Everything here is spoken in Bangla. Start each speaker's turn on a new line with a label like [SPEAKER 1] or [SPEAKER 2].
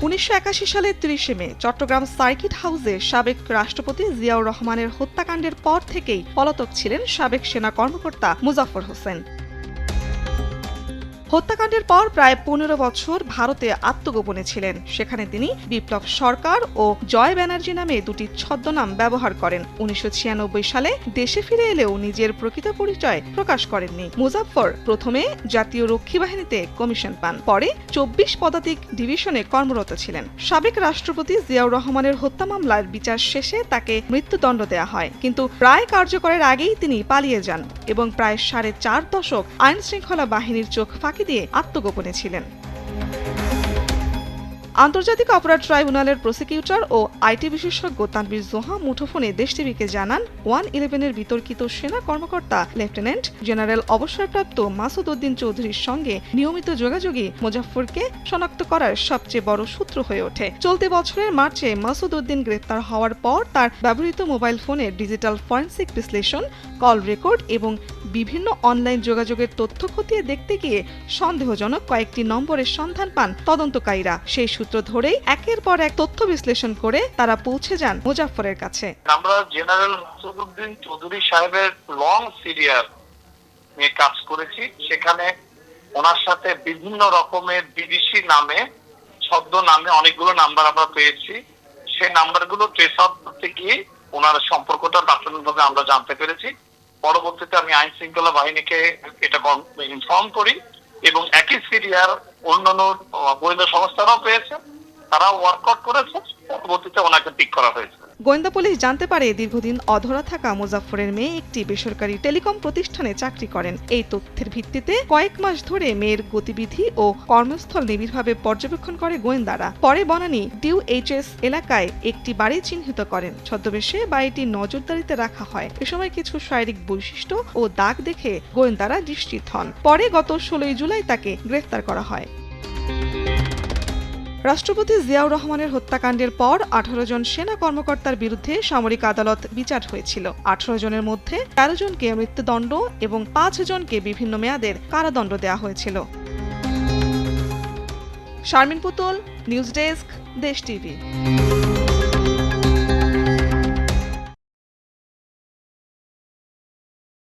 [SPEAKER 1] 1981 সালের 30 মে চট্টগ্রাম সার্কিট হাউসে সাবেক রাষ্ট্রপতি জিয়াউর রহমানের হত্যাকাণ্ডের পর থেকেই পলাতক ছিলেন সাবেক সেনা কর্মকর্তা মুজাফফর হোসেন। হত্যাকাণ্ডের পর প্রায় 15 বছর ভারতে আত্মগোপনে ছিলেন। সেখানে তিনি বিপ্লব সরকার ও জয় ব্যানার্জি নামে দুটি ছদ্মনাম ব্যবহার করেন। 1996 সালে দেশে ফিরে এলেও নিজের প্রকৃত পরিচয় প্রকাশ করেননি। মুজাফফর প্রথমে জাতীয় রক্ষী বাহিনীতে কমিশন পান, পরে 24 পদাতিক ডিভিশনে কর্মরত ছিলেন। সাবেক রাষ্ট্রপতি জিয়াউর রহমানের হত্যা মামলার বিচার শেষে তাকে মৃত্যুদণ্ড দেয়া হয়, কিন্তু রায় কার্যকরের আগেই তিনি পালিয়ে যান এবং প্রায় 4.5 দশক আইন শৃঙ্খলা বাহিনীর চোখ ফাঁকি দিয়ে আত্মগোপনে ছিলেন। আন্তর্জাতিক অপরাধ ট্রাইব্যুনালের প্রসিকিউটর ও আইটি বিশেষজ্ঞ তানভীর জোহা মুঠোফোনে দেশ টিভিকে জানান, 111-এর বিতর্কিত সেনা কর্মকর্তা লেফটেন্যান্ট জেনারেল অবসরপ্রাপ্ত মাসুদ উদ্দিন চৌধুরীর সঙ্গে নিয়মিত যোগাযোগই মুজাফফরকে শনাক্ত করার সবচেয়ে বড় সূত্র হয়ে ওঠে। চলতি বছরের মার্চে মাসুদ উদ্দিন গ্রেপ্তার হওয়ার পর তার ব্যবহৃত মোবাইল ফোনের ডিজিটাল ফরেনসিক বিশ্লেষণ, কল রেকর্ড এবং বিভিন্ন অনলাইন যোগাযোগের তথ্য খতিয়ে দেখতে গিয়ে সন্দেহজনক কয়েকটি নম্বরের সন্ধান পান তদন্তকারীরা। সেই সূত্র ধরেই একের পর এক তথ্য বিশ্লেষণ করে তারা পৌঁছে যান মুজাফফরের কাছে।
[SPEAKER 2] আমরা জেনারেল মাসুদউদ্দিন চৌধুরী সাহেবের লং সিরিয়াল নিয়ে কাজ করেছি। সেখানে ওনার সাথে বিভিন্ন রকমের বিদেশি নামে, ছদ্ম নামে অনেকগুলো নাম্বার আমরা পেয়েছি। সেই নাম্বারগুলো ট্রেস আউট করতে গিয়ে ওনার সম্পর্কটা প্রাথমিকভাবে আমরা জানতে পেরেছি। পরবর্তীতে আমি আইন শৃঙ্খলা বাহিনীকে এটা ইনফর্ম করি এবং একই সিরিয়ার অন্যান্য গোয়েন্দা সংস্থারাও পেয়েছে, তারাও ওয়ার্কআউট করেছে। পরবর্তীতে ওনাকে পিক করা হয়েছে।
[SPEAKER 1] গোয়েন্দা পুলিশ জানতে পারে দীর্ঘদিন অধরা থাকা মুজাফফরের মেয়ে একটি বেসরকারি টেলিকম প্রতিষ্ঠানে চাকরি করেন। এই তথ্যের ভিত্তিতে কয়েক মাস ধরে মেয়ের গতিবিধি ও কর্মস্থল নিবিড়ভাবে পর্যবেক্ষণ করে গোয়েন্দারা। পরে বনানী DUHS এলাকায় একটি বাড়ি চিহ্নিত করেন। ছদ্মবেশে বাড়িটি নজরদারিতে রাখা হয়। এ সময় কিছু শারীরিক বৈশিষ্ট্য ও দাগ দেখে গোয়েন্দারা নিশ্চিত হন। পরে গত 16 জুলাই তাকে গ্রেফতার করা হয়। রাষ্ট্রপতি জিয়াউর রহমানের হত্যাকাণ্ডের পর 18 জন সেনা কর্মকর্তার বিরুদ্ধে সামরিক আদালত বিচার হয়েছিল। 18 জনের মধ্যে 13 জনকে মৃত্যুদণ্ড এবং 5 জনকে বিভিন্ন মেয়াদের কারাদণ্ড দেওয়া হয়েছিল। শারমিন পুতুল, নিউজ ডেস্ক, দেশ টিভি।